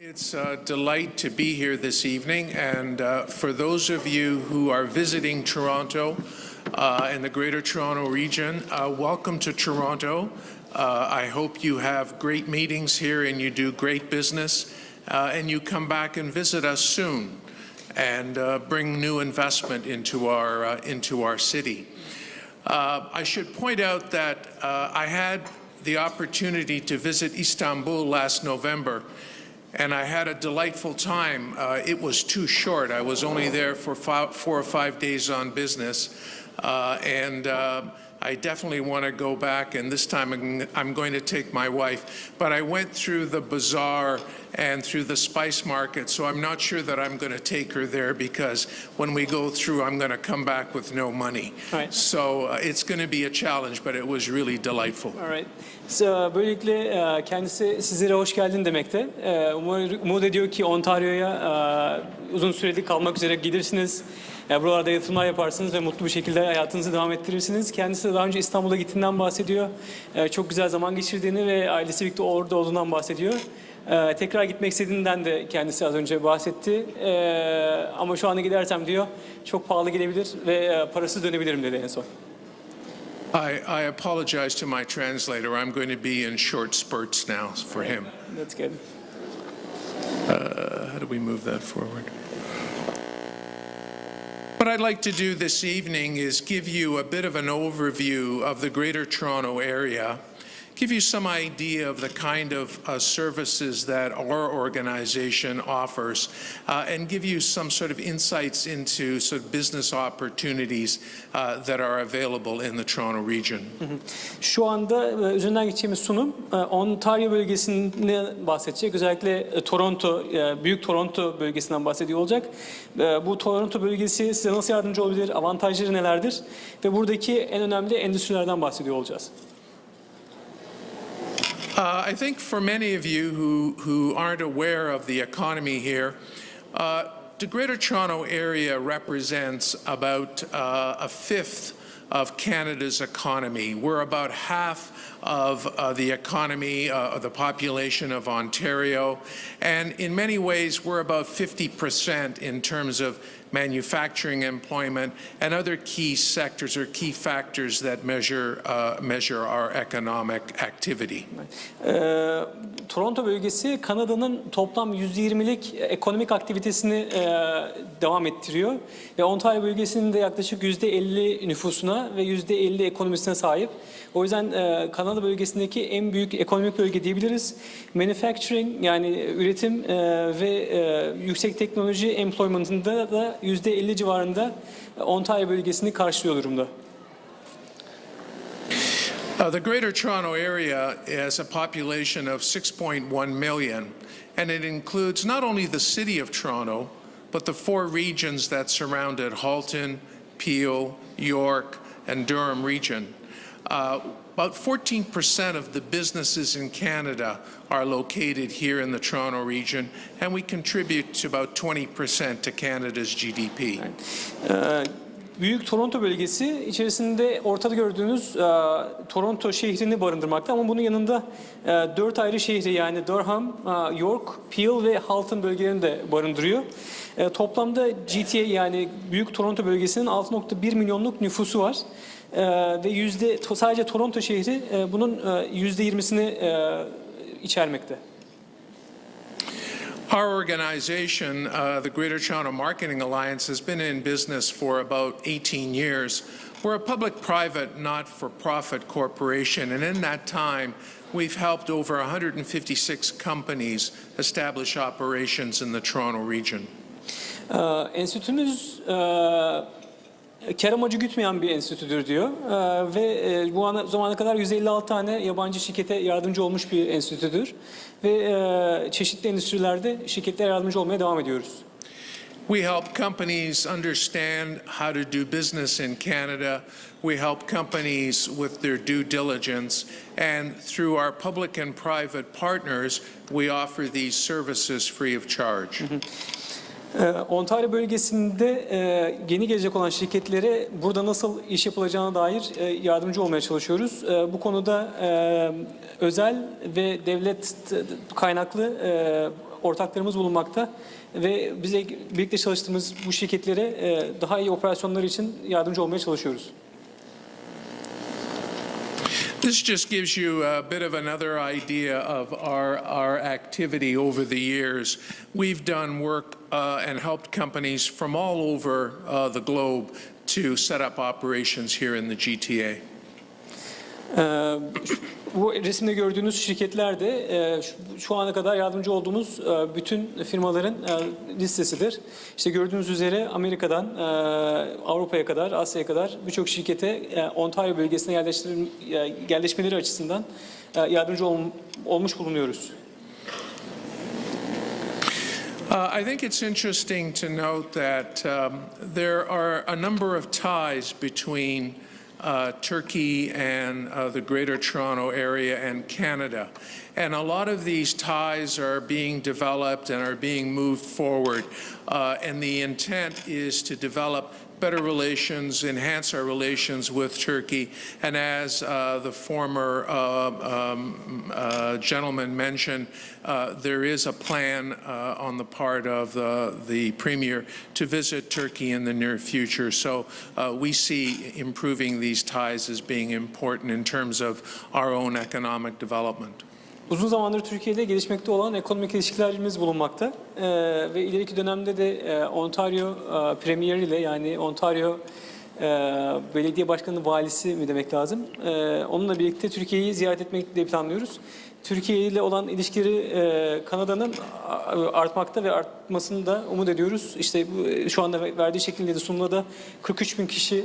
It's a delight to be here this evening, and for those of you who are visiting Toronto and the Greater Toronto Region, welcome to Toronto. I hope you have great meetings here and you do great business, and you come back and visit us soon and bring new investment into our city. I should point out that I had the opportunity to visit Istanbul last November, and I had a delightful time. It was too short. I was only there for 4 or 5 days on business, and I definitely want to go back, and this time I'm going to take my wife. But I went through the bazaar and through the spice market, so I'm not sure that I'm going to take her there, because when we go through, I'm going to come back with no money. Right. So it's going to be a challenge, but it was really delightful. All right. Böylelikle kendisi sizlere hoş geldin demekte. Umut ediyor ki Ontario'ya uzun süreli kalmak üzere gidersiniz. Buralarda yatırımlar yaparsınız ve mutlu bir şekilde hayatınızı devam ettirirsiniz. Kendisi de daha önce İstanbul'a gittiğinden bahsediyor. Çok güzel zaman geçirdiğini ve ailesi birlikte orada olduğundan bahsediyor. Tekrar gitmek istediğinden de kendisi az önce bahsetti. Ama şu anda gidersem diyor çok pahalı gelebilir ve parasız dönebilirim dedi en son. I apologize to my translator. I'm going to be in short spurts now for him. That's good. How do we move that forward? What I'd like to do this evening is give you a bit of an overview of the Greater Toronto Area, give you some idea of the kind of services that our organization offers, and give you some sort of insights into sort of business opportunities that are available in the Toronto region. Şu anda üzerinden geçeceğimiz sunum Ontario bölgesinden bahsedecek. Özellikle Toronto, Büyük Toronto bölgesinden bahsediyor olacak. Bu Toronto bölgesi size nasıl yardımcı olabilir, avantajları nelerdir ve buradaki en önemli endüstrilerden bahsediyor olacağız. I think for many of you who aren't aware of the economy here, the Greater Toronto Area represents about a fifth of Canada's economy. We're about half of the economy, the population of Ontario, and in many ways we're about 50% in terms of manufacturing employment and other key sectors or key factors that measure our economic activity. Toronto bölgesi Kanada'nın toplam %20'lik ekonomik aktivitesini devam ettiriyor ve Ontario bölgesinin de yaklaşık %50 nüfusuna ve %50 ekonomisine sahip. O yüzden Kanada bölgesindeki en büyük ekonomik bölge diyebiliriz. Manufacturing, yani üretim ve yüksek teknoloji employment'ında da %50 civarında Ontario bölgesini karşılıyor durumda. The Greater Toronto Area has a population of 6.1 million, and it includes not only the city of Toronto, but the 4 regions that surround it: Halton, Peel, York, and Durham region. About 14% of the businesses in Canada are located here in the Toronto region, and we contribute to about 20% to Canada's GDP. Büyük Toronto bölgesi içerisinde ortada gördüğünüz Toronto şehrini barındırmakta, ama bunun yanında 4 ayrı şehri, yani Durham, York, Peel ve Halton bölgelerini de barındırıyor. Toplamda GTA, yani Büyük Toronto bölgesinin 6.1 milyonluk nüfusu var. Ve sadece Toronto şehri bunun %20'sini içermekte. Our organization, the Greater Toronto Marketing Alliance, has been in business for about 18 years. We're a public-private, not-for-profit corporation, and in that time, we've helped over 156 companies establish operations in the Toronto region. Enstitümüz kar amacı gütmeyen bir enstitüdür diyor ve bu zamana kadar 156 tane yabancı şirkete yardımcı olmuş bir enstitüdür ve çeşitli endüstrilerde şirketlere yardımcı olmaya devam ediyoruz. We help companies understand how to do business in Canada. We help companies with their due diligence, and through our public and private partners, we offer these services free of charge. Ontario bölgesinde yeni gelecek olan şirketlere burada nasıl iş yapılacağına dair yardımcı olmaya çalışıyoruz. Bu konuda özel ve devlet kaynaklı ortaklarımız bulunmakta ve bize birlikte çalıştığımız bu şirketlere daha iyi operasyonlar için yardımcı olmaya çalışıyoruz. This just gives you a bit of another idea of our activity over the years. We've done work and helped companies from all over the globe to set up operations here in the GTA. Bu resimde gördüğünüz şirketler de şu ana kadar yardımcı olduğumuz bütün firmaların listesidir. İşte gördüğünüz üzere Amerika'dan Avrupa'ya kadar, Asya'ya kadar birçok şirkete Ontario bölgesine yerleşmeleri açısından yardımcı olmuş bulunuyoruz. I think it's interesting to note that there are a number of ties between Turkey and the Greater Toronto Area and Canada. And a lot of these ties are being developed and are being moved forward. And the intent is to develop better relations, enhance our relations with Turkey. And as the former gentleman mentioned, there is a plan on the part of the Premier to visit Turkey in the near future. So we see improving these ties as being important in terms of our own economic development. Uzun zamandır Türkiye ile gelişmekte olan ekonomik ilişkilerimiz bulunmakta ve ileriki dönemde de Ontario Premier ile, yani Ontario Belediye Başkanı Valisi mi demek lazım, onunla birlikte Türkiye'yi ziyaret etmeyi de planlıyoruz. Türkiye ile olan ilişkileri Kanada'nın artmakta ve artmasını da umut ediyoruz. İşte şu anda verdiği şekilde de sunumda 43 bin kişi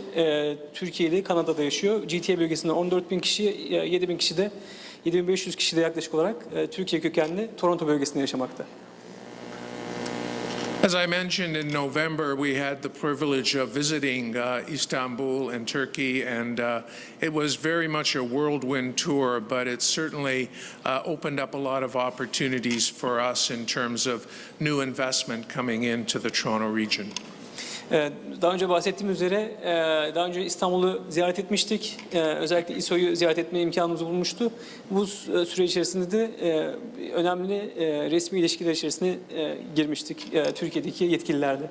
Türkiye ile Kanada'da yaşıyor. GTA bölgesinde 14 bin kişi, 7 bin kişi de 7500 kişi de yaklaşık olarak Türkiye kökenli Toronto bölgesinde yaşamakta. As I mentioned, in November, we had the privilege of visiting Istanbul and Turkey, and it was very much a whirlwind tour, but it certainly opened up a lot of opportunities for us in terms of new investment coming into the Toronto region. Daha önce bahsettiğim üzere daha önce İstanbul'u ziyaret etmiştik. Özellikle İSO'yu ziyaret etme imkanımız bulmuştu. Bu süre içerisinde de önemli resmi ilişkiler içerisine girmiştik Türkiye'deki yetkililerle.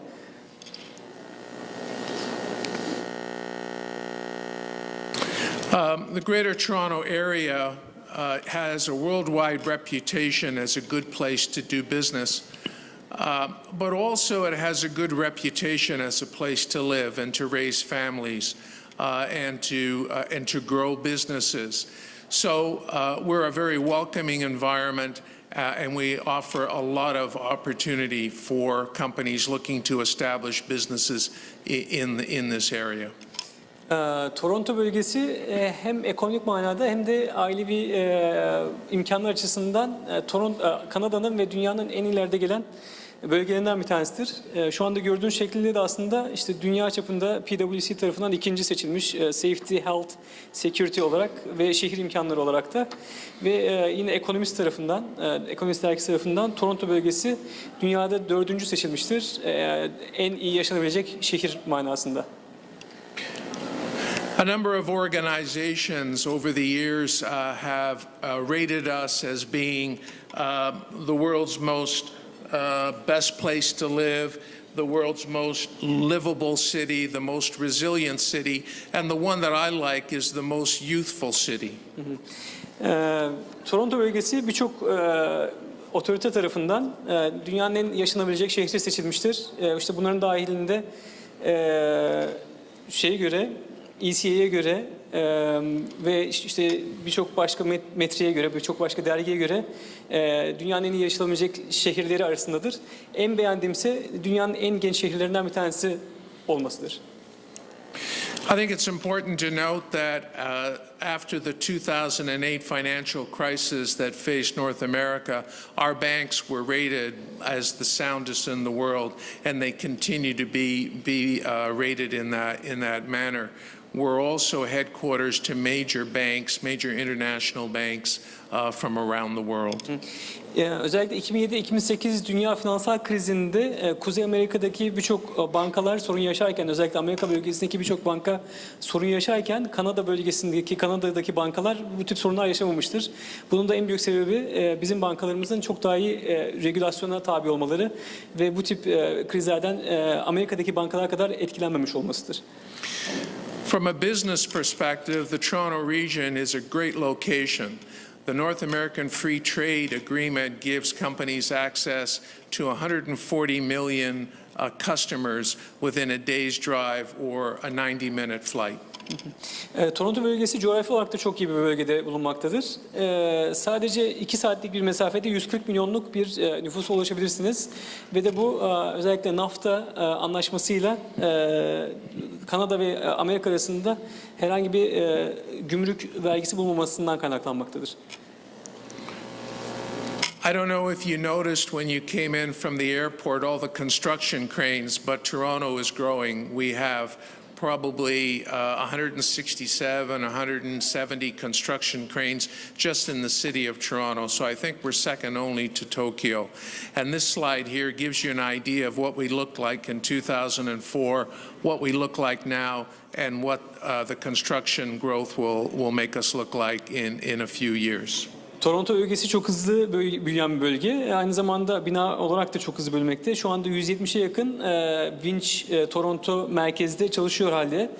The Greater Toronto Area has a worldwide reputation as a good place to do business. But also it has a good reputation as a place to live and to raise families and to grow businesses. So we're a very welcoming environment and we offer a lot of opportunity for companies looking to establish businesses in this area. Toronto bölgesi hem ekonomik manada hem de ailevi imkanlar açısından Kanada'nın ve dünyanın en ileride gelen bölgelerinden bir tanesidir. Şu anda gördüğünüz şekilde de aslında işte dünya çapında PwC tarafından ikinci seçilmiş Safety, Health, Security olarak ve şehir imkanları olarak da ve yine Ekonomist tarafından, Ekonomist dergisi tarafından Toronto bölgesi dünyada dördüncü seçilmiştir. En iyi yaşanabilecek şehir manasında. A number of organizations over the years have rated us as being the world's most best place to live, the world's most livable city, the most resilient city, and the one that I like is the most youthful city. Toronto bölgesi birçok otorite tarafından dünyanın en yaşanabilecek şehri seçilmiştir. İşte bunların dahilinde şeye göre, ECA'ye göre ve işte birçok başka metreye göre, birçok başka dergiye göre dünyanın en iyi yaşanabilecek şehirleri arasındadır. En beğendiğimse dünyanın en genç şehirlerinden bir tanesi olmasıdır. I think it's important to note that after the 2008 financial crisis that faced North America, our banks were rated as the soundest in the world, and they continue to be rated in that manner. we're also headquarters to major banks, major international banks from around the world. Özellikle 2007-2008 dünya finansal krizinde Kuzey Amerika'daki birçok bankalar sorun yaşarken, özellikle Amerika bölgesindeki birçok banka sorun yaşarken Kanada'daki bankalar bu tip sorunlar yaşamamıştır. Bunun da en büyük sebebi bizim bankalarımızın çok daha iyi regülasyona tabi olmaları ve bu tip krizlerden Amerika'daki bankalar kadar etkilenmemiş olmasıdır. From a business perspective, the Toronto region is a great location. The North American Free Trade Agreement gives companies access to 140 million customers within a day's drive or a 90-minute flight. Toronto bölgesi coğrafi olarak da çok iyi bir bölgede bulunmaktadır. Sadece 2 saatlik bir mesafede 140 milyonluk bir nüfusa ulaşabilirsiniz. Ve de bu özellikle NAFTA anlaşmasıyla Kanada ve Amerika arasında herhangi bir gümrük vergisi bulunmamasından kaynaklanmaktadır. I don't know if you noticed when you came in from the airport all the construction cranes, but Toronto is growing. We have probably 167, 170 construction cranes just in the city of Toronto. So I think we're second only to Tokyo. And this slide here gives you an idea of what we looked like in 2004, what we look like now, and what the construction growth will make us look like in a few years. Toronto bölgesi çok hızlı büyüyen bir bölge. Aynı zamanda bina olarak da çok hızlı büyümekte. Şu anda 170'e yakın vinç Toronto merkezde çalışıyor halde.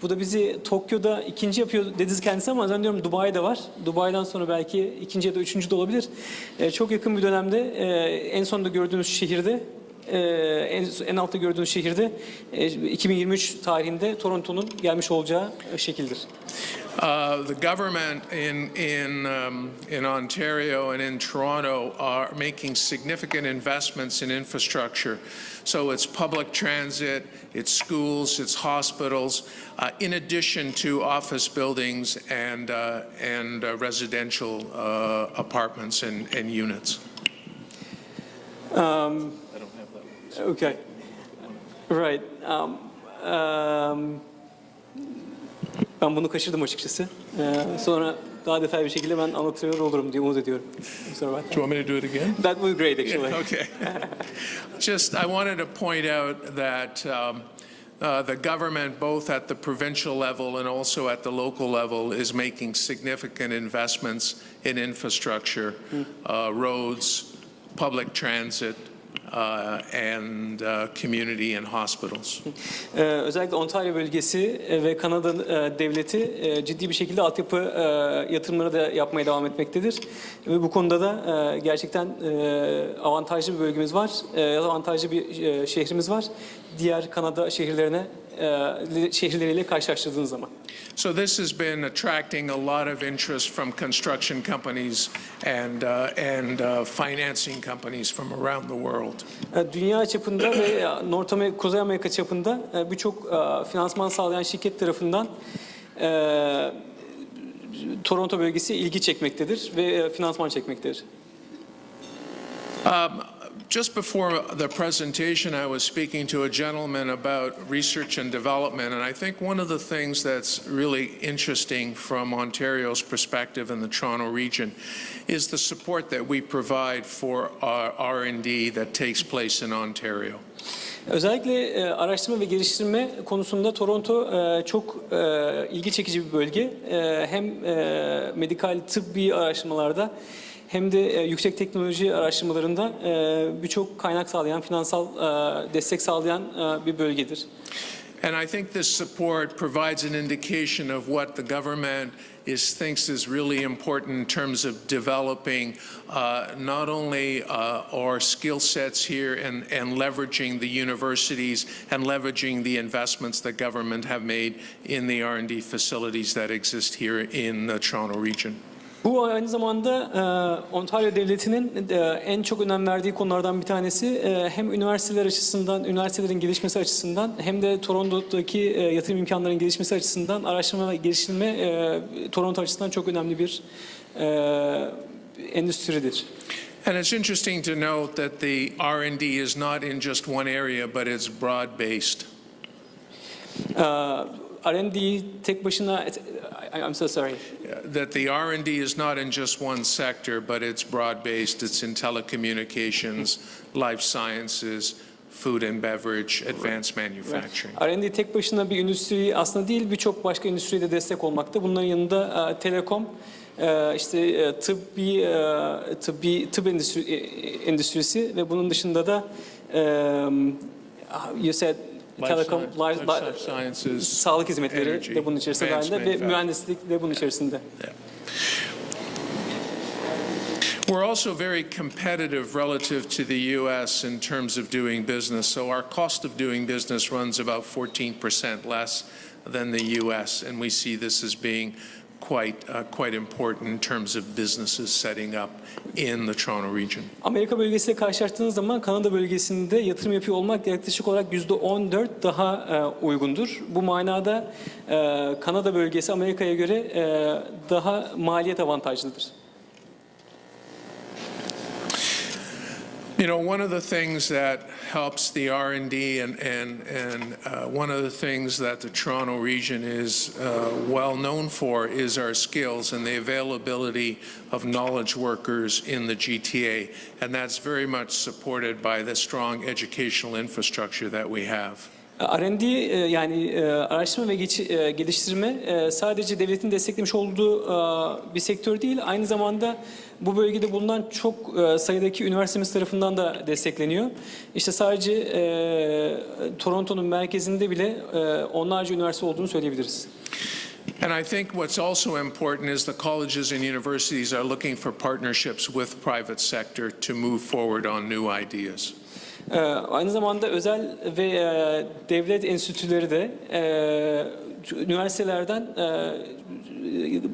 Bu da bizi Tokyo'da ikinci yapıyor dedi kendisi ama zannediyorum Dubai'de var. Dubai'den sonra belki ikinci ya da üçüncü de olabilir. Çok yakın bir dönemde en sonunda gördüğünüz şehirde en altta gördüğünüz şehirde 2023 tarihinde Toronto'nun gelmiş olacağı şekildir. The government in Ontario and in Toronto are making significant investments in infrastructure. So it's public transit, it's schools, it's hospitals, in addition to office buildings and residential apartments and units. I don't have that. Okay. Right. Ben bunu kaçırdım açıkçası. Sonra daha detaylı bir şekilde ben anlatıyor olurum diye umut ediyorum. Do you want me to do it again? That would be great actually. Yeah, okay. Just I wanted to point out that the government, both at the provincial level and also at the local level, is making significant investments in infrastructure, roads, public transit, and community and hospitals. Özellikle Ontario bölgesi ve Kanada devleti ciddi bir şekilde altyapı yatırımları da yapmaya devam etmektedir. Ve bu konuda da gerçekten avantajlı bir bölgemiz var, avantajlı bir şehrimiz var. Diğer Kanada şehirleriyle karşılaştırdığınız zaman. So this has been attracting a lot of interest from construction companies and financing companies from around the world. Dünya çapında ve Kuzey Amerika çapında birçok finansman sağlayan şirket tarafından Toronto bölgesi ilgi çekmektedir ve finansman çekmektedir. Just before the presentation, I was speaking to a gentleman about research and development, and I think one of the things that's really interesting from Ontario's perspective in the Toronto region is the support that we provide for our R&D that takes place in Ontario. Özellikle araştırma ve geliştirme konusunda Toronto çok ilgi çekici bir bölge. Hem medikal tıbbi araştırmalarda hem de yüksek teknoloji araştırmalarında birçok kaynak sağlayan, finansal destek sağlayan bir bölgedir. And I think this support provides an indication of what the government thinks is really important in terms of developing not only our skill sets here and leveraging the universities and leveraging the investments that government have made in the R&D facilities that exist here in the Toronto region. Bu aynı zamanda Ontario Devleti'nin en çok önem verdiği konulardan bir tanesi. Hem üniversiteler açısından, üniversitelerin gelişmesi açısından hem de Toronto'daki yatırım imkanlarının gelişmesi açısından araştırma ve geliştirme Toronto açısından çok önemli bir endüstridir. And it's interesting to note that the R&D is not in just one area, but it's broad-based. R&D'yi tek başına I'm so sorry. That the R&D is not in just one sector, but it's broad-based. It's in telecommunications, life sciences, food and beverage, advanced manufacturing. R&D tek başına bir endüstri aslında değil, birçok başka endüstriye de destek olmakta. Bunların yanında telekom, işte tıp endüstrisi ve bunun dışında da you said telekom, life sciences, sağlık hizmetleri energy, de bunun içerisinde dahilinde ve mühendislik de bunun içerisinde. Yeah. We're also very competitive relative to the U.S. in terms of doing business. So our cost of doing business runs about 14% less than the U.S. And we see this as being quite important in terms of businesses setting up in the Toronto region. Amerika bölgesiyle karşılaştığınız zaman Kanada bölgesinde yatırım yapıyor olmak yaklaşık olarak %14 daha uygundur. Bu manada Kanada bölgesi Amerika'ya göre daha maliyet avantajlıdır. You know, one of the things that helps the R&D and one of the things that the Toronto region is well known for is our skills and the availability of knowledge workers in the GTA. And that's very much supported by the strong educational infrastructure that we have. R&D yani araştırma ve geliştirme sadece devletin desteklemiş olduğu bir sektör değil, aynı zamanda bu bölgede bulunan çok sayıdaki üniversitemiz tarafından da destekleniyor. İşte sadece Toronto'nun merkezinde bile onlarca üniversite olduğunu söyleyebiliriz. And I think what's also important is the colleges and universities are looking for partnerships with private sector to move forward on new ideas. Aynı zamanda özel ve devlet enstitüleri de üniversitelerden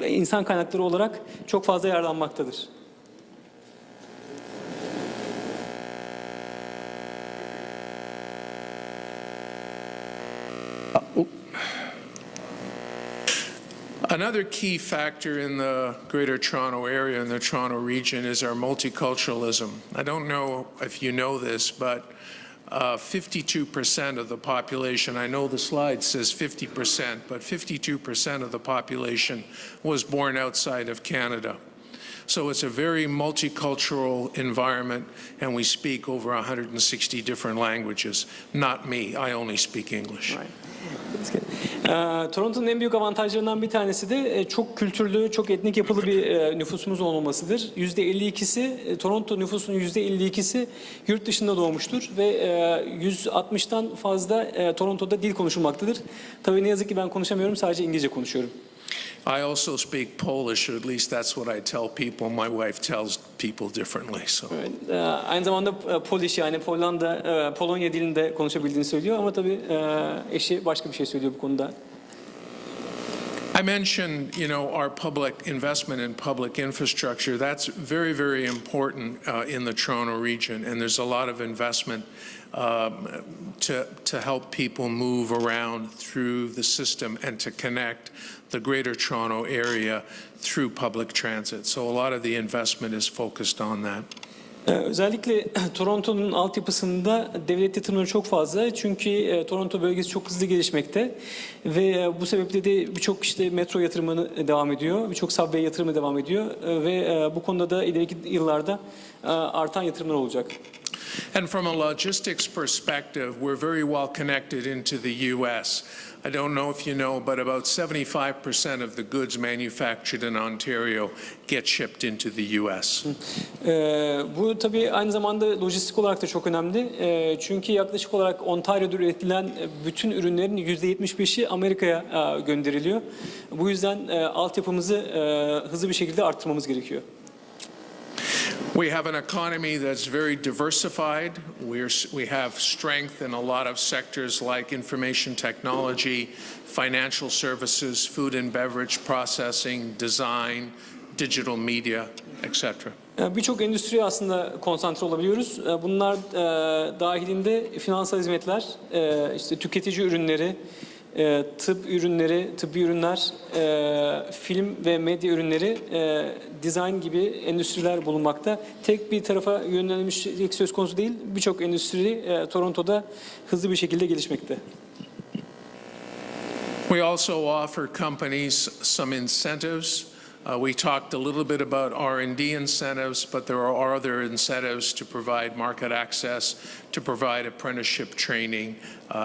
insan kaynakları olarak çok fazla yararlanmaktadır. Another key factor in the Greater Toronto Area and the Toronto region is our multiculturalism. I don't know if you know this, but 52% of the population, I know the slide says 50%, but 52% of the population was born outside of Canada. So it's a very multicultural environment, and we speak over 160 different languages. Not me, I only speak English. Right. Toronto'nun en büyük avantajlarından bir tanesi de çok kültürlü, çok etnik yapılı bir nüfusumuz olmamasıdır. %52'si, Toronto nüfusunun %52'si yurt dışında doğmuştur ve 160'tan fazla Toronto'da dil konuşulmaktadır. Tabii ne yazık ki ben konuşamıyorum, sadece İngilizce konuşuyorum. I also speak Polish, or at least that's what I tell people. My wife tells people differently. So. Evet, aynı zamanda Polish yani Polonya dilinde konuşabildiğini söylüyor ama tabii eşi başka bir şey söylüyor bu konuda. I mentioned, you know, our public investment in public infrastructure. That's very, very important in the Toronto region, and there's a lot of investment to help people move around through the system and to connect the Greater Toronto Area through public transit. So a lot of the investment is focused on that. Özellikle Toronto'nun altyapısında devlet yatırımları çok fazla çünkü Toronto bölgesi çok hızlı gelişmekte ve bu sebeple de birçok işte metro yatırımı devam ediyor, birçok subway yatırımı devam ediyor ve bu konuda da ileriki yıllarda artan yatırımlar olacak. And from a logistics perspective, we're very well connected into the U.S. I don't know if you know, but about 75% of the goods manufactured in Ontario get shipped into the U.S. Bu tabii aynı zamanda lojistik olarak da çok önemli. Çünkü yaklaşık olarak Ontario'da üretilen bütün ürünlerin %75'i Amerika'ya gönderiliyor. Bu yüzden altyapımızı hızlı bir şekilde arttırmamız gerekiyor. We have an economy that's very diversified. We have strength in a lot of sectors like information technology, financial services, food and beverage processing, design, digital media, etc. Birçok endüstriye aslında konsantre olabiliyoruz. Bunlar dahilinde finansal hizmetler, işte tüketici ürünleri, tıp ürünleri, tıbbi ürünler, film ve medya ürünleri, dizayn gibi endüstriler bulunmakta. Tek bir tarafa yönlenmişlik söz konusu değil, birçok endüstri Toronto'da hızlı bir şekilde gelişmekte. We also offer companies some incentives. We talked a little bit about R&D incentives, but there are other incentives to provide market access, to provide apprenticeship training,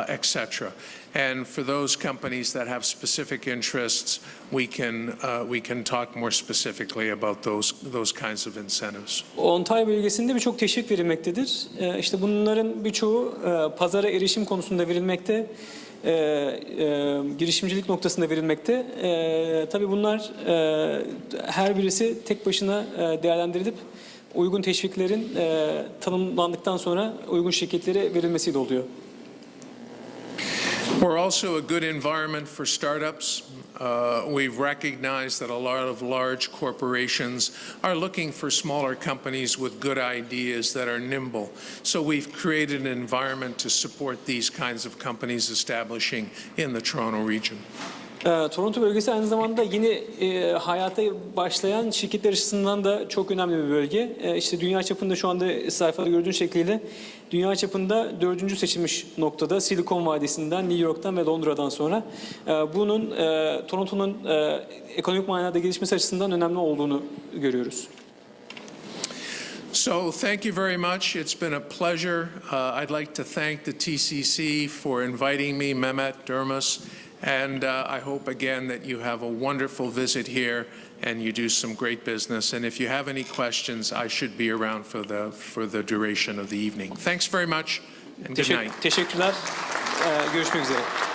etc. And for those companies that have specific interests, we can talk more specifically about those kinds of incentives. Ontario bölgesinde birçok teşvik verilmektedir. İşte bunların birçoğu pazara erişim konusunda verilmekte. Girişimcilik noktasında verilmekte. Tabii bunlar her birisi tek başına değerlendirilip uygun teşviklerin tanımlandıktan sonra uygun şirketlere verilmesiyle oluyor. We're also a good environment for startups. We've recognized that a lot of large corporations are looking for smaller companies with good ideas that are nimble. So we've created an environment to support these kinds of companies establishing in the Toronto region. Toronto bölgesi aynı zamanda yeni hayata başlayan şirketler açısından da çok önemli bir bölge. İşte dünya çapında şu anda sayfada gördüğün şekliyle dünya çapında 4. seçilmiş noktada Silikon Vadisi'nden, New York'tan ve Londra'dan sonra bunun Toronto'nun ekonomik manada gelişmesi açısından önemli olduğunu görüyoruz. So thank you very much. It's been a pleasure. I'd like to thank the TCC for inviting me, Mehmet Durmus. And I hope again that you have a wonderful visit here and you do some great business. And if you have any questions, I should be around for the duration of the evening. Thanks very much and good night. Teşekkürler. Görüşmek üzere.